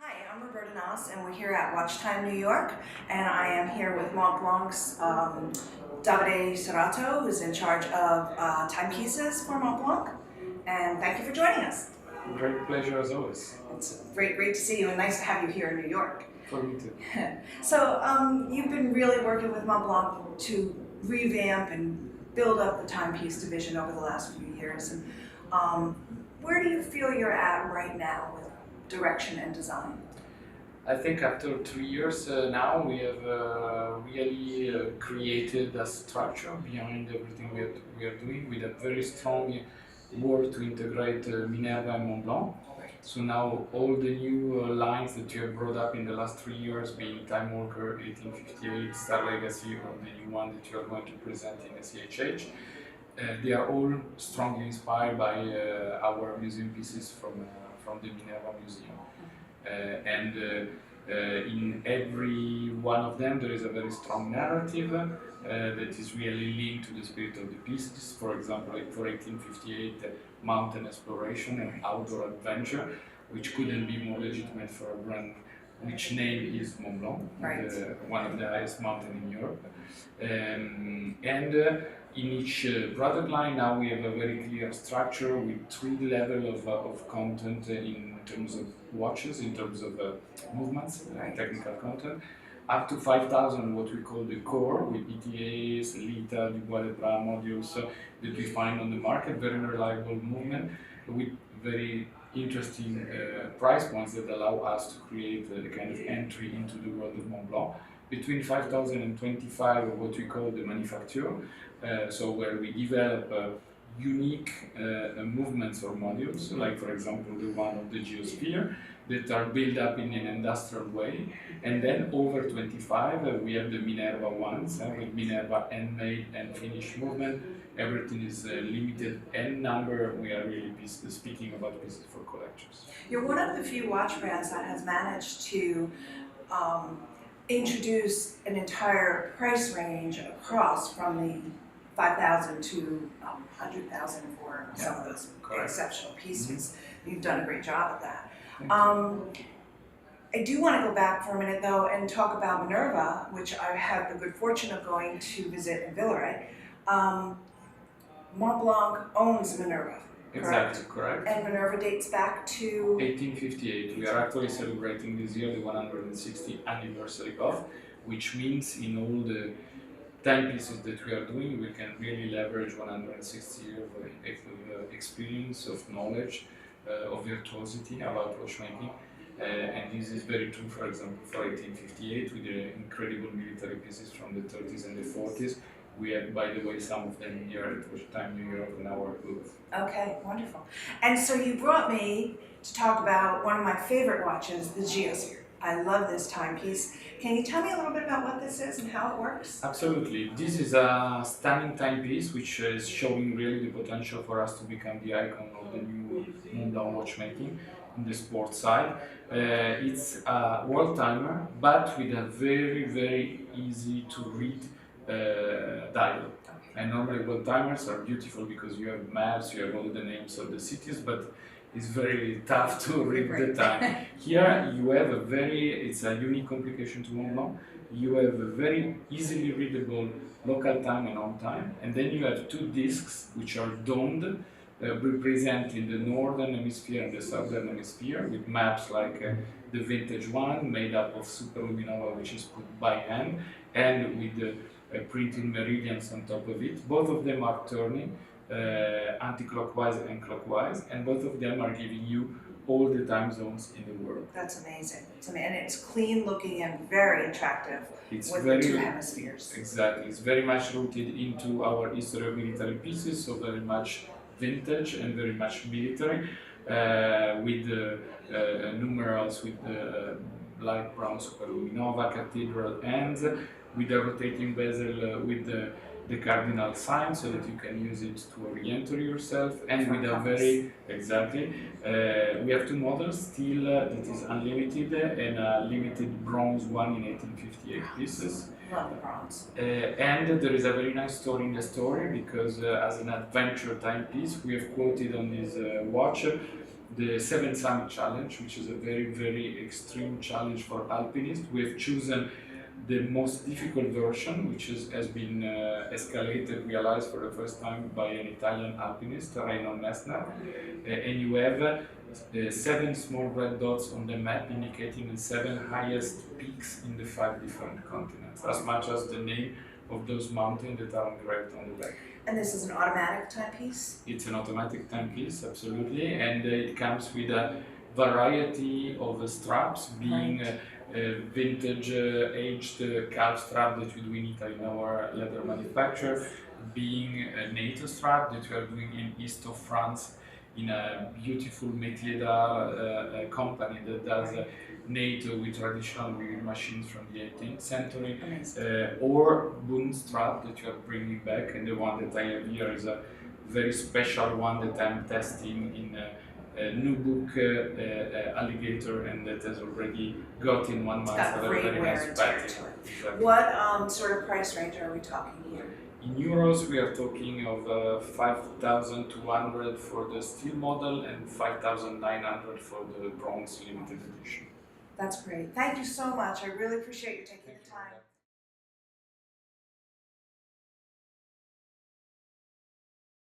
Hi, I'm Roberta Naas, and we're here at Watchtime New York, and I am here with Montblanc's Davide Cerrato, who's in charge of timepieces for Montblanc, and thank you for joining us. Great pleasure as always. It's great to see you, and nice to have you here in New York. For me too. So you've been really working with Montblanc to revamp and build up the timepiece division over the last few years, and where do you feel you're at right now with direction and design? I think after 3 years now we have really created a structure behind everything we are doing with a very strong work to integrate Minerva and Montblanc. So now all the new lines that you have brought up in the last 3 years, being Time Walker, 1858, Star Legacy, or the new one that you are going to present in SEHH, they are all strongly inspired by our museum pieces from the Minerva Museum. In every one of them there is a very strong narrative that is really linked to the spirit of the pieces. For example, like for 1858, mountain exploration and outdoor adventure, which couldn't be more legitimate for a brand which name is Montblanc, right. One of the highest mountains in Europe. In each product line now we have a very clear structure with 3 levels of content in terms of watches, in terms of movements, technical content, up to 5,000 what we call the core with ETAs, Lita, Dubois-Debras modules that we find on the market, very reliable movement with very interesting price points that allow us to create a kind of entry into the world of Montblanc. Between 5,000 and 25 of what we call the manufacture, so where we develop unique movements or modules, like for example the one of the Geosphere, that are built up in an industrial way. And then over 25 we have the Minerva ones, with Minerva handmade and finished movement. Everything is limited and number. We are really speaking about pieces for collectors. You're one of the few watch brands that has managed to introduce an entire price range across from the 5,000 to 100,000 for some of those exceptional pieces. You've done a great job at that. I do want to go back for a minute though and talk about Minerva, which I had the good fortune of going to visit in Villeray. Montblanc owns Minerva. Exactly, correct. And Minerva dates back to 1858. We are actually celebrating this year the 160th anniversary of, which means in all the timepieces that we are doing, we can really leverage 160 years of experience, of knowledge, of virtuosity about watchmaking. And this is very true, for example, for 1858 with the incredible military pieces from the 30s and the 40s. We have, by the way, some of them here at Watchtime New York in our booth. Okay, wonderful. And so you brought me to talk about one of my favorite watches, the Geosphere. I love this timepiece. Can you tell me a little bit about what this is and how it works? Absolutely. This is a stunning timepiece which is showing really the potential for us to become the icon of the new Montblanc watchmaking in the sports side. It's a world timer, but with a very easy to read dial. And normally world timers are beautiful because you have maps, you have all the names of the cities, but it's very tough to read the time. Here you have it's a unique complication to Montblanc. You have a very easily readable local time and on time, and then you have 2 discs which are domed, representing the northern hemisphere and the southern hemisphere, with maps like the vintage one made up of superluminova, which is put by hand, and with the printed meridians on top of it. Both of them are turning anti-clockwise and clockwise, and both of them are giving you all the time zones in the world. That's amazing. And it's clean looking and very attractive with the 2 hemispheres. Exactly. It's very much rooted into our history of military pieces, so very much vintage and very much military, with numerals with light brown superluminova, cathedral ends, with a rotating bezel with the cardinal sign so that you can use it to orient yourself, and with a very, we have 2 models still that is unlimited and a limited bronze one in 1858 pieces. Love the bronze. And there is a very nice story in the story because as an adventure timepiece we have quoted on this watch the Seven Summit Challenge, which is a very, very extreme challenge for alpinists. We have chosen the most difficult version, which has been escalated, realized for the first time by an Italian alpinist, Reinhold Messner. And you have 7 small red dots on the map indicating the 7 highest peaks in the 5 different continents, as much as the name of those mountains that are engraved on the back. And this is an automatic timepiece? It's an automatic timepiece, absolutely, and it comes with a variety of straps, being vintage aged calf strap that we do in Italy in our leather manufacturer, being a NATO strap that we are doing in east of France in a beautiful métier d'art company that does NATO with traditional weaving machines from the 18th century, or Bund strap that you are bringing back, and the one that I have here is a very special one that I'm testing in a new book, Alligator, and that has already got in 1 month got a great very wear nice and tear pattern. to it. Exactly. What sort of price range are we talking here? In euros, we are talking of 5,200 for the steel model and 5,900 for the bronze limited edition. That's great. Thank you so much. I really appreciate you taking the time.